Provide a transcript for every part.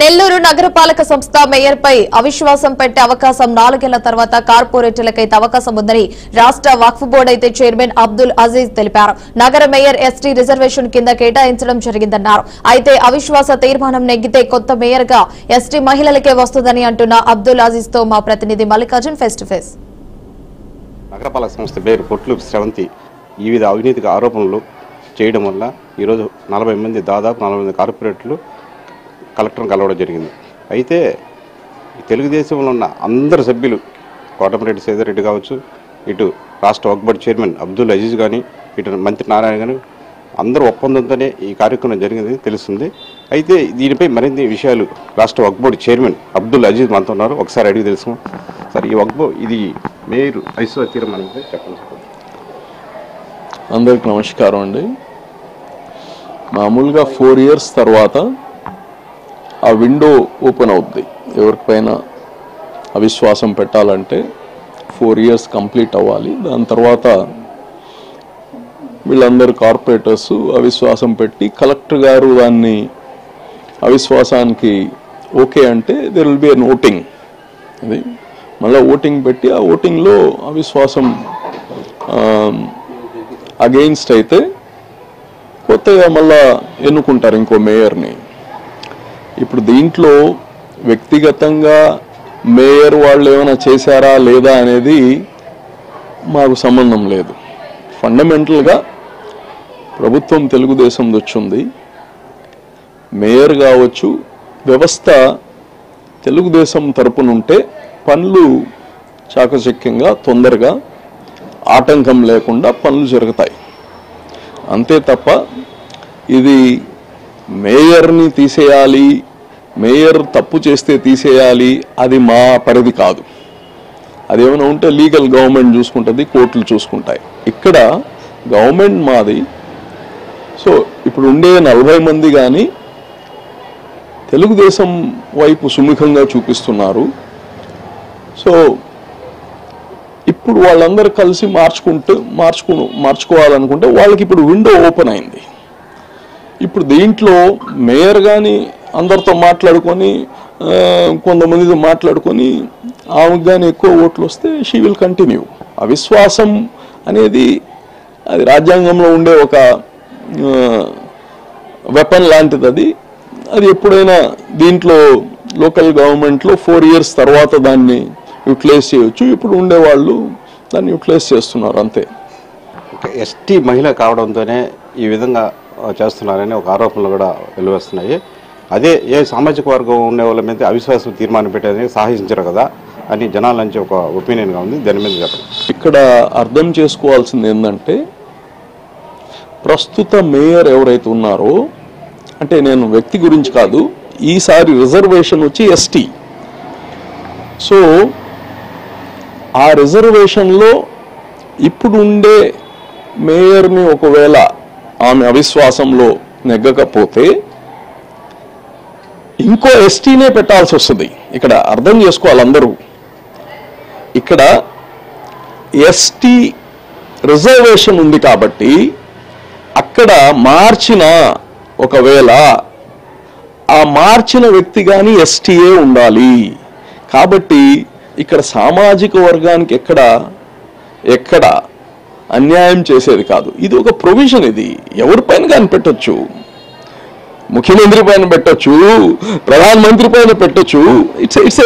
నెల్లూరు నగరపాలక సంస్థ మేయర్ పై అవిశ్వాసం పెట్టే అవకాశం 4 ఏళ్ల తర్వాత కార్పొరేటర్లకైతే అవకాశం ఉందని రాష్ట్ర వక్ఫ్ బోర్డు అయితే చైర్మన్ అబ్దుల్ అజీజ్ తెలిపారు. నగర మేయర్ ఎస్టీ రిజర్వేషన్ కింద కేటాయించడం జరిగిందన్నారు. అయితే అవిశ్వాస తీర్మానం నెగ్గితే కొత్త మేయర్ గా ఎస్టీ మహిళలకే వస్తుందని అంటున్న అబ్దుల్ అజీజ్ తో మా ప్రతినిధి మల్లికార్జున్ ఫేస్ టు ఫేస్. నగరపాలక సంస్థ మేయర్ పొట్లు శ్రవంతి వివిధ అవినీతికి ఆరోపణలు చేయడం వల్ల ఈరోజు 40 మంది దాదాపు 40 మంది కార్పొరేటర్లు కలెక్టర్ని కలవడం జరిగింది. అయితే తెలుగుదేశంలో ఉన్న అందరు సభ్యులు కోటమిరెడ్డి సేదరెడ్డి కావచ్చు, ఇటు రాష్ట్ర వక్ఫ్ బోర్డు చైర్మన్ అబ్దుల్ అజీజ్ కానీ, ఇటు మంత్రి నారాయణ కానీ అందరూ ఒప్పందంతోనే ఈ కార్యక్రమం జరిగింది తెలుస్తుంది. అయితే దీనిపై మరిన్ని విషయాలు రాష్ట్ర వక్ఫ్ బోర్డు చైర్మన్ అబ్దుల్ అజీజ్ మనతో ఉన్నారు. ఒకసారి అడిగి తెలుసు సార్, ఈ వక్ఫ్ బోర్డు ఇది మేయర్ అవిశ్వాస తీర్మానం చెప్పండి. అందరికి నమస్కారం అండి. మామూలుగా 4 years తర్వాత ఆ విండో ఓపెన్ అవుద్ది. ఎవరిపైన అవిశ్వాసం పెట్టాలంటే 4 years కంప్లీట్ అవ్వాలి. దాని తర్వాత వీళ్ళందరూ కార్పొరేటర్స్ అవిశ్వాసం పెట్టి కలెక్టర్ గారు దాన్ని అవిశ్వాసానికి ఓకే అంటే there will be an voting. అది మళ్ళీ ఓటింగ్ పెట్టి ఆ ఓటింగ్లో అవిశ్వాసం అగెయిన్స్ట్ అయితే కొత్తగా మళ్ళా ఎన్నుకుంటారు ఇంకో మేయర్ని. ఇప్పుడు దీంట్లో వ్యక్తిగతంగా మేయర్ వాళ్ళు ఏమైనా చేశారా లేదా అనేది మాకు సంబంధం లేదు. ఫండమెంటల్గా ప్రభుత్వం తెలుగుదేశంది వచ్చింది. మేయర్ కావచ్చు, వ్యవస్థ తెలుగుదేశం తరపునుంటే పనులు చాకచక్యంగా తొందరగా ఆటంకం లేకుండా పనులు జరుగుతాయి. అంతే తప్ప ఇది మేయర్ని తీసేయాలి, మేయర్ తప్పు చేస్తే తీసేయాలి, అది మా పరిధి కాదు. అదేమైనా ఉంటే లీగల్ గవర్నమెంట్ చూసుకుంటుంది, కోర్టులు చూసుకుంటాయి. ఇక్కడ గవర్నమెంట్ మాది. సో ఇప్పుడు ఉండే 40 మంది కానీ తెలుగుదేశం వైపు సుముఖంగా చూపిస్తున్నారు. సో ఇప్పుడు వాళ్ళందరూ కలిసి మార్చుకోవాలనుకుంటే వాళ్ళకి ఇప్పుడు విండో ఓపెన్ అయింది. ఇప్పుడు దీంట్లో మేయర్ కానీ అందరితో మాట్లాడుకొని కొంతమందితో మాట్లాడుకొని ఆమెకు కానీ ఎక్కువ ఓట్లు వస్తే షీ విల్ కంటిన్యూ. అవిశ్వాసం అనేది అది రాజ్యాంగంలో ఉండే ఒక వెపన్ లాంటిది. అది ఎప్పుడైనా దీంట్లో లోకల్ గవర్నమెంట్లో 4 years తర్వాత దాన్ని యూటిలైజ్ చేయవచ్చు. ఇప్పుడు ఉండేవాళ్ళు దాన్ని యూటిలైజ్ చేస్తున్నారు అంతే. ఎస్టీ మహిళ కావడంతోనే ఈ విధంగా చేస్తున్నారని ఒక ఆరోపణలు కూడా వెలువస్తున్నాయి. అదే ఏ సామాజిక వర్గం ఉండే వాళ్ళ మీద అవిశ్వాసం తీర్మానం పెట్టేదని సాహసించరు కదా అని జనాల నుంచి ఒక ఒపీనియన్గా ఉంది. దాని మీద చెప్పండి. ఇక్కడ అర్థం చేసుకోవాల్సింది ఏంటంటే, ప్రస్తుత మేయర్ ఎవరైతే ఉన్నారో, అంటే నేను వ్యక్తి గురించి కాదు, ఈసారి రిజర్వేషన్ వచ్చి ఎస్టీ. సో ఆ రిజర్వేషన్లో ఇప్పుడు ఉండే మేయర్ని ఒకవేళ ఆమె అవిశ్వాసంలో నెగ్గకపోతే ఇంకో ఎస్టీనే పెట్టాల్సి వస్తుంది. ఇక్కడ అర్థం చేసుకోవాలి అందరూ. ఇక్కడ ఎస్టీ రిజర్వేషన్ ఉంది కాబట్టి అక్కడ ఒకవేళ ఆ మార్చిన వ్యక్తి కానీ ఎస్టీఏ ఉండాలి. కాబట్టి ఇక్కడ సామాజిక వర్గానికి ఎక్కడ అన్యాయం చేసేది కాదు. ఇది ఒక ప్రొవిజన్. ఇది ఎవరిపైన కానీ పెట్టొచ్చు, ముఖ్యమంత్రి పైన పెట్టొచ్చు, ప్రధానమంత్రి పైన పెట్టొచ్చు. ఇట్స్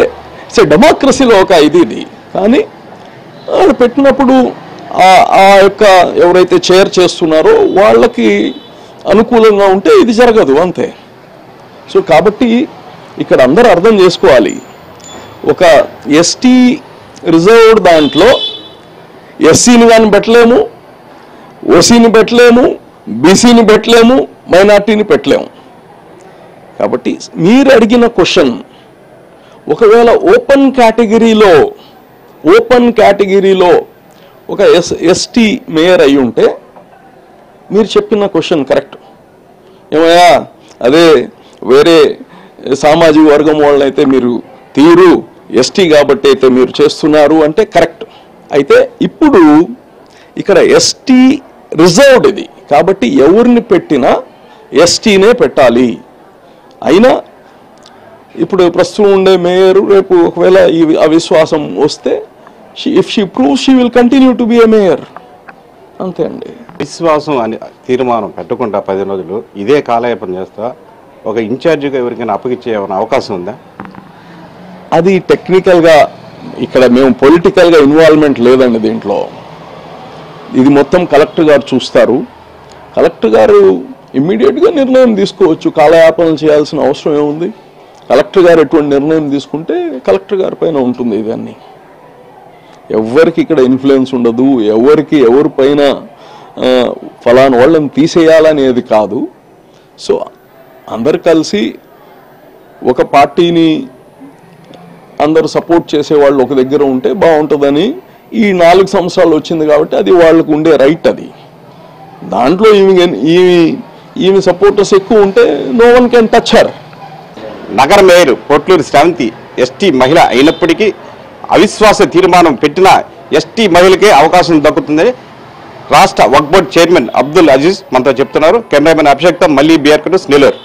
ఏ డెమోక్రసీలో ఒక ఇది. కానీ అది పెట్టినప్పుడు ఆ యొక్క ఎవరైతే చైర్ చేస్తున్నారో వాళ్ళకి అనుకూలంగా ఉంటే ఇది జరగదు అంతే. సో కాబట్టి ఇక్కడ అందరూ అర్థం చేసుకోవాలి, ఒక ఎస్టీ రిజర్వ్డ్ దాంట్లో ఎస్సీని కానీ పెట్టలేము, ఓసీని పెట్టలేము, బీసీని పెట్టలేము, మైనార్టీని పెట్టలేము. కాబట్టి మీరు అడిగిన క్వశ్చన్, ఒకవేళ ఓపెన్ కేటగిరీలో ఒక ఎస్టీ మేయర్ అయి ఉంటే మీరు చెప్పిన క్వశ్చన్ కరెక్ట్. ఏమయ్యా అదే వేరే సామాజిక వర్గం వాళ్ళైతే మీరు తీరు, ఎస్టీ కాబట్టి అయితే మీరు చేస్తున్నారు అంటే కరెక్ట్. అయితే ఇప్పుడు ఇక్కడ ఎస్టీ రిజర్వ్డ్ ఇది కాబట్టి ఎవరిని పెట్టినా ఎస్టీనే పెట్టాలి. అయినా ఇప్పుడు ప్రస్తుతం ఉండే మేయర్ రేపు ఒకవేళ ఈ అవిశ్వాసం వస్తే if she prove she will continue to be a mayor. అంతే అండి. విశ్వాసం అని తీర్మానం పెట్టకుండా 10 రోజులు ఇదే కాలయాపన చేస్తా ఒక ఇన్ఛార్జిగా ఎవరికైనా అప్పగించే ఏమైనా అవకాశం ఉందా? అది టెక్నికల్గా ఇక్కడ మేము పొలిటికల్గా ఇన్వాల్వ్మెంట్ లేదండి దీంట్లో. ఇది మొత్తం కలెక్టర్ గారు చూస్తారు. కలెక్టర్ గారు ఇమ్మీడియట్గా నిర్ణయం తీసుకోవచ్చు. కాలయాపన చేయాల్సిన అవసరం ఏముంది? కలెక్టర్ గారు ఎటువంటి నిర్ణయం తీసుకుంటే కలెక్టర్ గారి పైన ఉంటుంది. ఇవన్నీ ఎవరికి ఇక్కడ ఇన్ఫ్లుయెన్స్ ఉండదు. ఎవరి పైన ఫలానా వాళ్ళని తీసేయాలనేది కాదు. సో అందరు కలిసి ఒక పార్టీని అందరూ సపోర్ట్ చేసేవాళ్ళు ఒక దగ్గర ఉంటే బాగుంటుందని ఈ 4 సంవత్సరాలు వచ్చింది కాబట్టి అది వాళ్ళకు ఉండే రైట్. అది దాంట్లో ఈమె సపోర్టర్స్ ఎక్కువ ఉంటే no one can touch her. నగర మేయర్ పొట్లూరు శ్రవంతి ఎస్టీ మహిళ అయినప్పటికీ అవిశ్వాస తీర్మానం పెట్టిన ఎస్టీ మహిళకే అవకాశం దక్కుతుందని రాష్ట్ర వక్ఫ్ బోర్డు చైర్మన్ అబ్దుల్ అజీజ్ మనతో చెప్తున్నారు. కెమెరామెన్ అభిషేక్తో మళ్ళీ బీఆర్ నెల్లూరు.